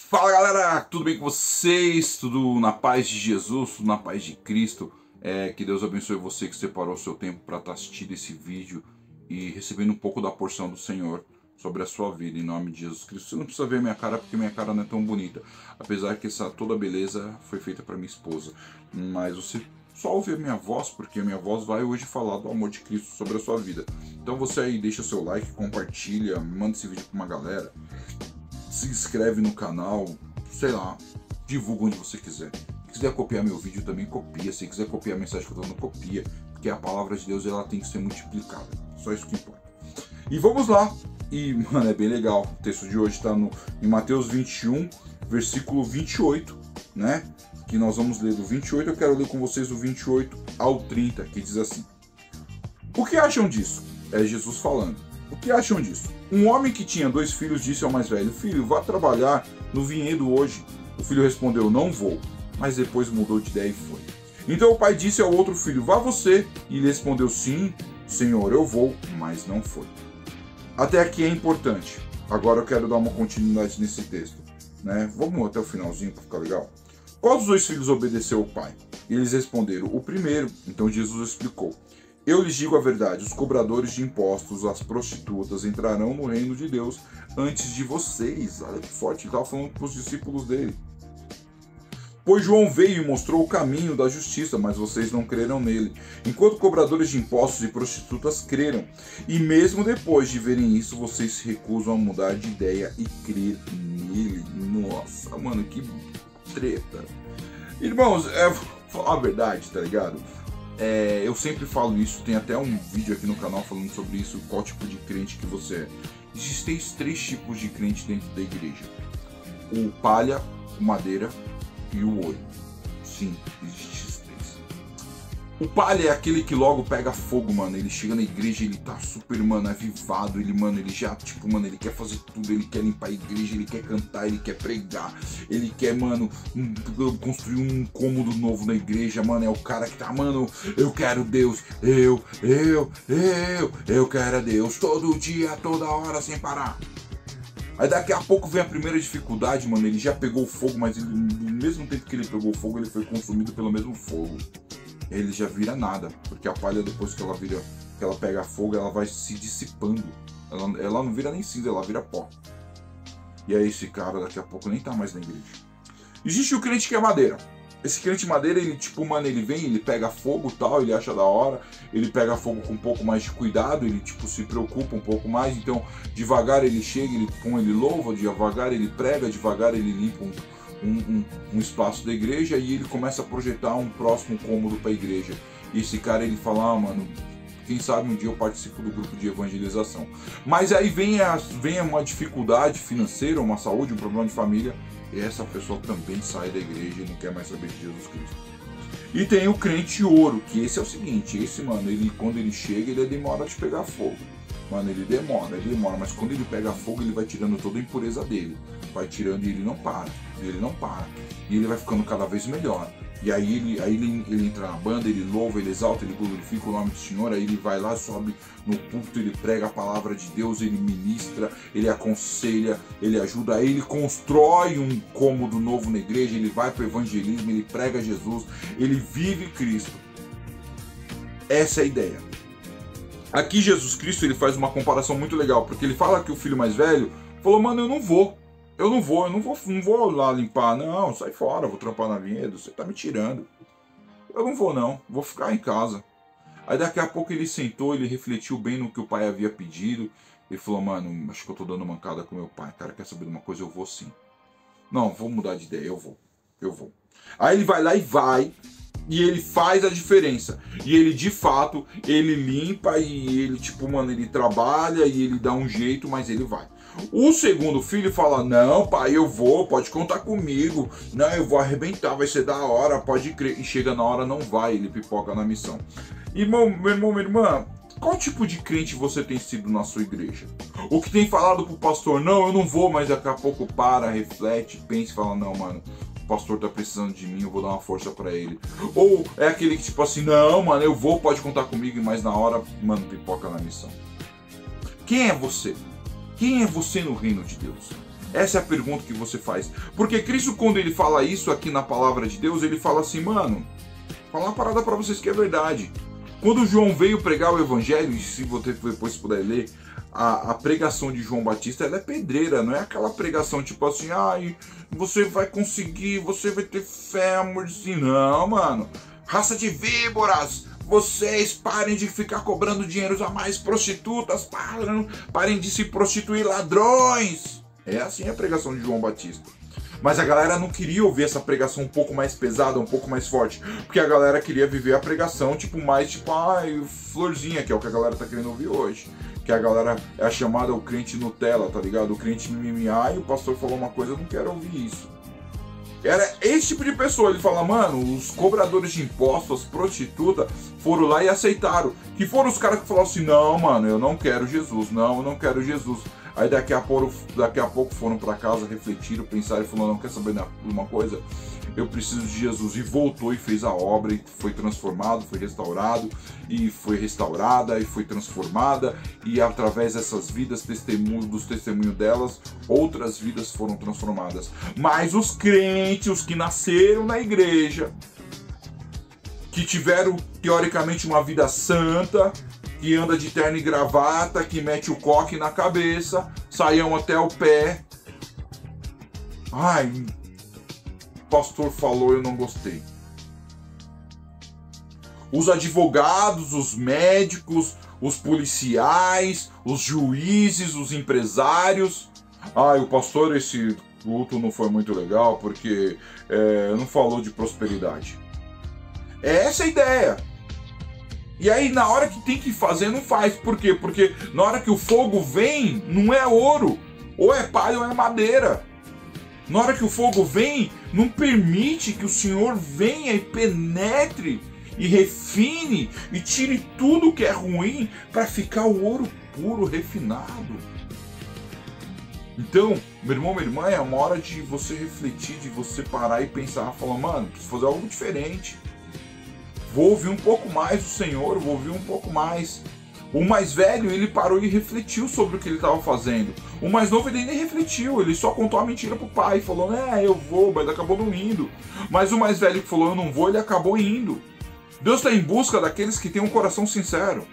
Fala galera, tudo bem com vocês? Tudo na paz de Jesus, tudo na paz de Cristo. Que Deus abençoe você que separou o seu tempo para estar assistindo esse vídeo e recebendo um pouco da porção do Senhor sobre a sua vida, em nome de Jesus Cristo. Você não precisa ver minha cara porque minha cara não é tão bonita, apesar que toda a beleza foi feita para minha esposa. Mas você só ouve a minha voz, porque a minha voz vai hoje falar do amor de Cristo sobre a sua vida. Então você aí deixa seu like, compartilha, manda esse vídeo para uma galera. Se inscreve no canal, sei lá, divulga onde você quiser. Se quiser copiar meu vídeo também copia, se quiser copiar a mensagem que eu tô dando, copia, porque a palavra de Deus ela tem que ser multiplicada, só isso que importa. E vamos lá, e mano, é bem legal, o texto de hoje está em Mateus 21, versículo 28, né? Que nós vamos ler do 28, eu quero ler com vocês do 28 ao 30, que diz assim: o que acham disso? É Jesus falando. O que acham disso? Um homem que tinha 2 filhos disse ao mais velho: filho, vá trabalhar no vinhedo hoje. O filho respondeu: não vou. Mas depois mudou de ideia e foi. Então o pai disse ao outro filho: vá você. E ele respondeu: sim, senhor, eu vou. Mas não foi. Até aqui é importante. Agora eu quero dar uma continuidade nesse texto, né? Vamos até o finalzinho para ficar legal. Qual dos 2 filhos obedeceu ao pai? E eles responderam: o primeiro. Então Jesus explicou: eu lhes digo a verdade, os cobradores de impostos, as prostitutas, entrarão no reino de Deus antes de vocês. Olha que forte, ele estava falando para os discípulos dele. Pois João veio e mostrou o caminho da justiça, mas vocês não creram nele, enquanto cobradores de impostos e prostitutas creram. E mesmo depois de verem isso, vocês se recusam a mudar de ideia e crer nele. Nossa, mano, que treta. Irmãos, vou falar a verdade, tá ligado? Eu sempre falo isso, tem até um vídeo aqui no canal falando sobre isso, qual tipo de crente que você é. Existem 3 tipos de crente dentro da igreja: o palha, o madeira e o ouro. Sim, existem esses 3. O palha é aquele que logo pega fogo, mano. Ele chega na igreja, ele tá super, mano, avivado. Ele já, tipo, mano, ele quer fazer tudo. Ele quer limpar a igreja, ele quer cantar, ele quer pregar. Ele quer, mano, construir um cômodo novo na igreja, mano. É o cara que tá, mano, eu quero Deus. Eu quero a Deus todo dia, toda hora, sem parar. Aí daqui a pouco vem a primeira dificuldade, mano. Ele já pegou o fogo, mas ele, no mesmo tempo que ele pegou o fogo, ele foi consumido pelo mesmo fogo. Ele já vira nada, porque a palha, depois que ela pega fogo, ela vai se dissipando. Ela não vira nem cinza, ela vira pó. E aí esse cara daqui a pouco nem tá mais na igreja. Existe o crente que é madeira. Esse crente madeira, ele tipo, mano, ele vem, ele pega fogo e tal, ele acha da hora, ele pega fogo com um pouco mais de cuidado, ele tipo se preocupa um pouco mais, então devagar ele chega, ele louva, devagar ele prega, devagar ele limpa um espaço da igreja e ele começa a projetar um próximo cômodo para a igreja. E esse cara, ele fala: ah, mano, quem sabe um dia eu participo do grupo de evangelização. Mas aí vem uma dificuldade financeira, uma saúde, um problema de família, e essa pessoa também sai da igreja e não quer mais saber de Jesus Cristo. E tem o crente ouro, que esse é o seguinte: esse, mano, ele, quando ele chega, ele demora de pegar fogo. Mano, ele demora, mas quando ele pega fogo, ele vai tirando toda a impureza dele. Vai tirando e ele não para. E ele vai ficando cada vez melhor. E aí ele entra na banda, ele louva, ele exalta, ele glorifica o nome do Senhor. Aí ele vai lá, sobe no púlpito, ele prega a palavra de Deus, ele ministra, ele aconselha, ele ajuda, aí ele constrói um cômodo novo na igreja, ele vai para o evangelismo, ele prega Jesus, ele vive Cristo. Essa é a ideia. Aqui Jesus Cristo, ele faz uma comparação muito legal, porque ele fala que o filho mais velho falou: mano, eu não vou lá limpar, não, sai fora, vou trampar na vinhedo, você tá me tirando. Eu não vou não, vou ficar em casa. Aí daqui a pouco ele sentou, ele refletiu bem no que o pai havia pedido, e falou: mano, acho que eu tô dando mancada com meu pai, cara, quer saber de uma coisa? Eu vou sim. Não, vou mudar de ideia, eu vou. Aí ele vai lá e ele faz a diferença. E ele, de fato, ele limpa e ele, tipo, mano, ele trabalha e ele dá um jeito, mas ele vai. O segundo filho fala: não, pai, eu vou, pode contar comigo. Não, eu vou arrebentar, vai ser da hora, pode crer. E chega na hora, não vai, ele pipoca na missão. Irmão, meu irmão, minha irmã, qual tipo de crente você tem sido na sua igreja? O que tem falado pro pastor: não, eu não vou, mas daqui a pouco para, reflete, pensa e fala: não, mano, o pastor tá precisando de mim, eu vou dar uma força pra ele. Ou é aquele que tipo assim: não, mano, eu vou, pode contar comigo, mas na hora, mano, pipoca na missão. Quem é você? Quem é você no reino de Deus? Essa é a pergunta que você faz. Porque Cristo, quando ele fala isso aqui na palavra de Deus, ele fala assim, mano, vou falar uma parada pra vocês que é verdade. Quando João veio pregar o evangelho, e se você depois puder ler, a pregação de João Batista, ela é pedreira, não é aquela pregação tipo assim, ai, você vai conseguir, você vai ter fé, amor, assim, não, mano. Raça de víboras, vocês parem de ficar cobrando dinheiros a mais, prostitutas, parem de se prostituir, ladrões. É assim a pregação de João Batista. Mas a galera não queria ouvir essa pregação um pouco mais pesada, um pouco mais forte. Porque a galera queria viver a pregação tipo mais tipo, ai, florzinha, que é o que a galera tá querendo ouvir hoje. Que a galera é a chamada o crente Nutella, tá ligado? O crente mimimi, ai, o pastor falou uma coisa, eu não quero ouvir isso. Era esse tipo de pessoa, ele fala, mano, os cobradores de impostos, as prostitutas, foram lá e aceitaram. Que foram os caras que falaram assim, não, mano, eu não quero Jesus, não, eu não quero Jesus. Aí daqui a pouco foram para casa, refletiram, pensaram e falaram, não, quer saber de uma coisa? Eu preciso de Jesus. E voltou e fez a obra e foi transformado, foi restaurado, e foi restaurada e foi transformada. E através dessas vidas, dos testemunhos delas, outras vidas foram transformadas. Mas os crentes, os que nasceram na igreja, que tiveram teoricamente uma vida santa, que anda de terno e gravata, que mete o coque na cabeça, saiam até o pé. Ai, o pastor falou, eu não gostei. Os advogados, os médicos, os policiais, os juízes, os empresários. Ai, o pastor, esse culto não foi muito legal porque não falou de prosperidade. É essa a ideia. E aí, na hora que tem que fazer, não faz. Por quê? Porque na hora que o fogo vem, não é ouro. Ou é palha ou é madeira. Na hora que o fogo vem, não permite que o Senhor venha e penetre e refine e tire tudo que é ruim para ficar o ouro puro, refinado. Então, meu irmão, minha irmã, é uma hora de você refletir, de você parar e pensar, falar, mano, preciso fazer algo diferente. Vou ouvir um pouco mais do Senhor, vou ouvir um pouco mais. O mais velho, ele parou e refletiu sobre o que ele estava fazendo. O mais novo, ele nem refletiu, ele só contou a mentira pro pai, falou, eu vou, mas ele acabou não indo. Mas o mais velho que falou, eu não vou, ele acabou indo. Deus está em busca daqueles que têm um coração sincero.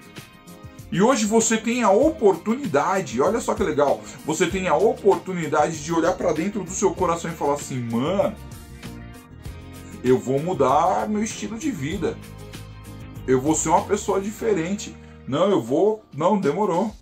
E hoje você tem a oportunidade, olha só que legal, você tem a oportunidade de olhar para dentro do seu coração e falar assim, mano, eu vou mudar meu estilo de vida. Eu vou ser uma pessoa diferente. Não, demorou.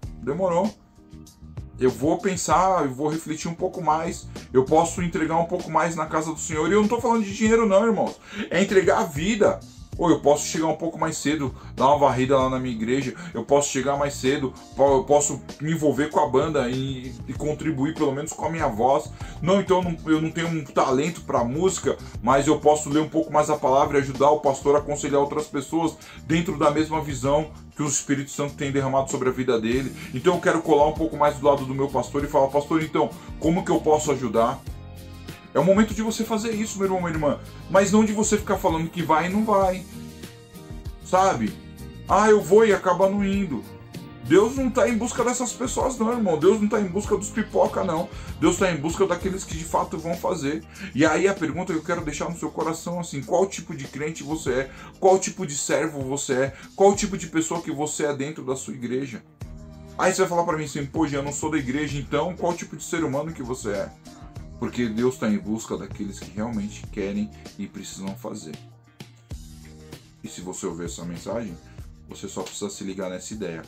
Eu vou pensar, eu vou refletir um pouco mais. Eu posso entregar um pouco mais na casa do Senhor. E eu não estou falando de dinheiro não, irmãos. É entregar a vida. Ou eu posso chegar um pouco mais cedo, dar uma varrida lá na minha igreja, eu posso chegar mais cedo, eu posso me envolver com a banda e contribuir pelo menos com a minha voz. Não, então eu não tenho um talento para música, mas eu posso ler um pouco mais a palavra e ajudar o pastor a aconselhar outras pessoas dentro da mesma visão que o Espírito Santo tem derramado sobre a vida dele. Então eu quero colar um pouco mais do lado do meu pastor e falar, pastor, então, como que eu posso ajudar? É o momento de você fazer isso, meu irmão, minha irmã. Mas não de você ficar falando que vai e não vai. Sabe? Eu vou e acaba não indo. Deus não está em busca dessas pessoas não, irmão. Deus não está em busca dos pipoca, não. Deus está em busca daqueles que de fato vão fazer. E aí a pergunta que eu quero deixar no seu coração, assim, qual tipo de crente você é? Qual tipo de servo você é? Qual tipo de pessoa que você é dentro da sua igreja? Aí você vai falar para mim assim, pô, eu não sou da igreja, então qual tipo de ser humano que você é? Porque Deus está em busca daqueles que realmente querem e precisam fazer. E se você ouvir essa mensagem, você só precisa se ligar nessa ideia.